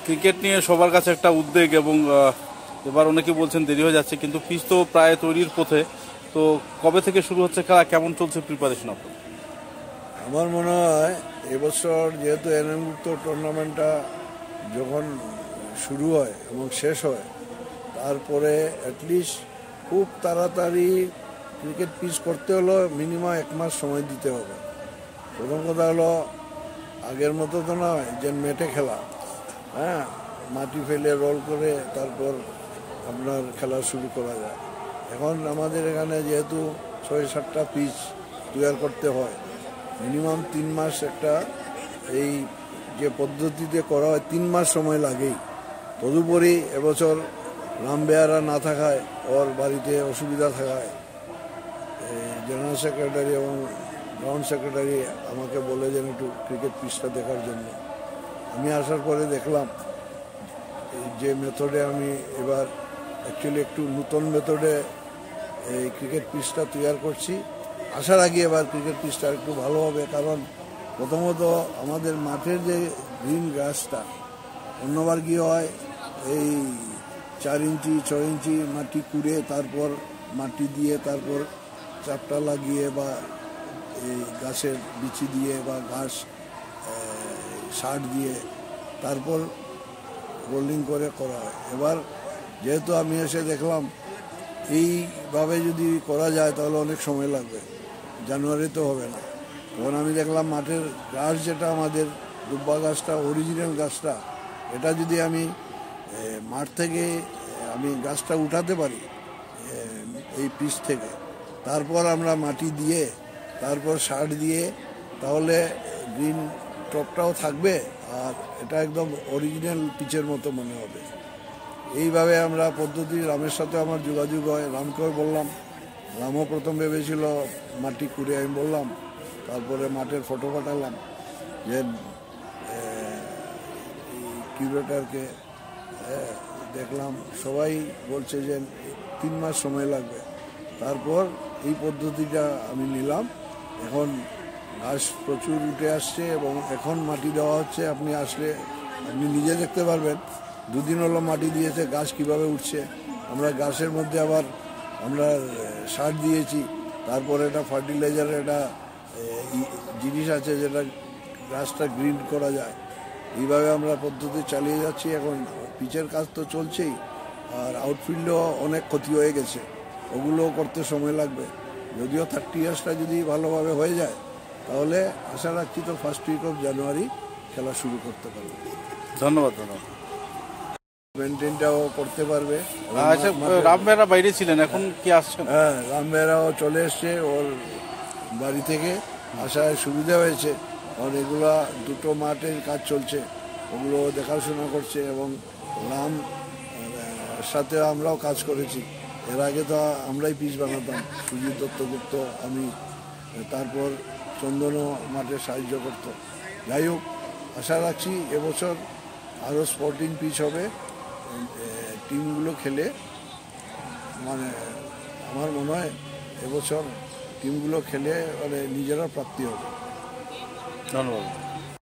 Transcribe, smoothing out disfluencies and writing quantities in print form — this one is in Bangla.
ক্রিকেট নিয়ে সবার কাছে একটা উদ্বেগ এবং এবার অনেকে বলছেন দেরি হয়ে যাচ্ছে, কিন্তু পিচ তো প্রায় তৈরির পথে। তো কবে থেকে শুরু হচ্ছে খেলা, কেমন চলছে প্রিপারেশন আপনার? আমার মনে হয় এবছর যেহেতু এনএমভুক্ত টুর্নামেন্টটা যখন শুরু হয় এবং শেষ হয়, তারপরে অ্যাটলিস্ট খুব তাড়াতাড়ি ক্রিকেট পিচ করতে হলো মিনিমাম 1 মাস সময় দিতে হবে। প্রথম কথা হলো আগের মতো তো নয় যে মেটে খেলা, হ্যাঁ, মাটি ফেলে রোল করে তারপর আপনার খেলা শুরু করা যায়। এখন আমাদের এখানে যেহেতু 6-7টা পিচ তৈরি করতে হয়, মিনিমাম 3 মাস একটা এই যে পদ্ধতিতে করা হয় 3 মাস সময় লাগেই। তদুপরি এবছর রামবেয়ারা না থাকায়, ওর বাড়িতে অসুবিধা থাকায় জেনারেল সেক্রেটারি এবং গ্রাউন্ড সেক্রেটারি আমাকে বলে যেন একটু ক্রিকেট পিচটা দেখার জন্য। আমি আসার পরে দেখলাম যে মেথডে আমি এবার অ্যাকচুয়ালি একটু নতুন মেথডে এই ক্রিকেট পিচটা তৈরি করছি। আসার আগে এবার ক্রিকেট পিচটা একটু ভালো হবে, কারণ প্রথমত আমাদের মাঠের যে গ্রিন গ্রাসটা অন্যবার কি হয়, এই 4 ইঞ্চি 6 ইঞ্চি মাটি কুড়ে তারপর মাটি দিয়ে তারপর চাপটা লাগিয়ে বা এই গাছের বিচি দিয়ে বা ঘাস সার দিয়ে তারপর বোলিং করে করা হয়। এবার যেহেতু আমি এসে দেখলাম এইভাবে যদি করা যায় তাহলে অনেক সময় লাগবে, জানুয়ারিতে হবে না। তখন আমি দেখলাম মাঠের গাছ যেটা আমাদের দুব্বা গাছটা অরিজিনাল গাছটা, এটা যদি আমি মাঠ থেকে আমি গাছটা উঠাতে পারি এই পিচ থেকে, তারপর আমরা মাটি দিয়ে তারপর সার দিয়ে, তাহলে গ্রিন টপটাও থাকবে আর এটা একদম অরিজিনাল পিচের মতো মনে হবে। এইভাবে আমরা পদ্ধতি, রামের সাথে আমার যোগাযোগ হয়, রামকেও বললাম। রামও প্রথম ভেবেছিল মাটি কুড়ে, আমি বললাম, তারপরে মাঠের ফটো পাঠালাম যে কিউরেটারকে, দেখলাম সবাই বলছে যে 3 মাস সময় লাগবে। তারপর এই পদ্ধতিটা আমি নিলাম। এখন ঘাস প্রচুর উঠে আসছে এবং এখন মাটি দেওয়া হচ্ছে। আপনি আসলে আপনি নিজে দেখতে পারবেন, 2 দিন হলো মাটি দিয়েছে, গাছ কিভাবে উঠছে। আমরা গাছের মধ্যে আবার আমরা সার দিয়েছি, তারপরে এটা ফার্টিলাইজার, এটা জিনিস আছে যেটা গাছটা গ্রিন করা যায়। এইভাবে আমরা পদ্ধতি চালিয়ে যাচ্ছি। এখন পিচের কাজ তো চলছেই, আর আউটফিল্ডও অনেক ক্ষতি হয়ে গেছে, ওগুলোও করতে সময় লাগবে। যদিও 30 ইয়ার্সটা যদি ভালোভাবে হয়ে যায়, তাহলে আশা রাখছি তো ফার্স্ট উইক অফ জানুয়ারি খেলা শুরু করতে পারবে। ধন্যবাদ। ধন্যবাদ। মেনটেনটাও করতে পারবে। আচ্ছা, রামবেরা বাইরে ছিলেন, এখন কি আসছেন? হ্যাঁ, রামবেরাও চলে এসছে ওর বাড়ি থেকে, আসায় সুবিধা হয়েছে। কারণ এগুলা 2টো মাঠের কাজ চলছে, ওগুলো দেখাশোনা করছে। এবং রাম সাথে আমরাও কাজ করেছি, এর আগে তো আমরাই পিচ বানাতাম, সুজিত দত্তগুপ্ত, আমি, তারপর চন্দনও মাঠে সাহায্য করত। যাই হোক, আশা রাখছি এবছর আরও স্পোর্টিং পিচ হবে, টিমগুলো খেলে, মানে আমার মনে হয় এবছর টিমগুলো খেলে মানে নিজেরা প্রাপ্তি হবে। ধন্যবাদ।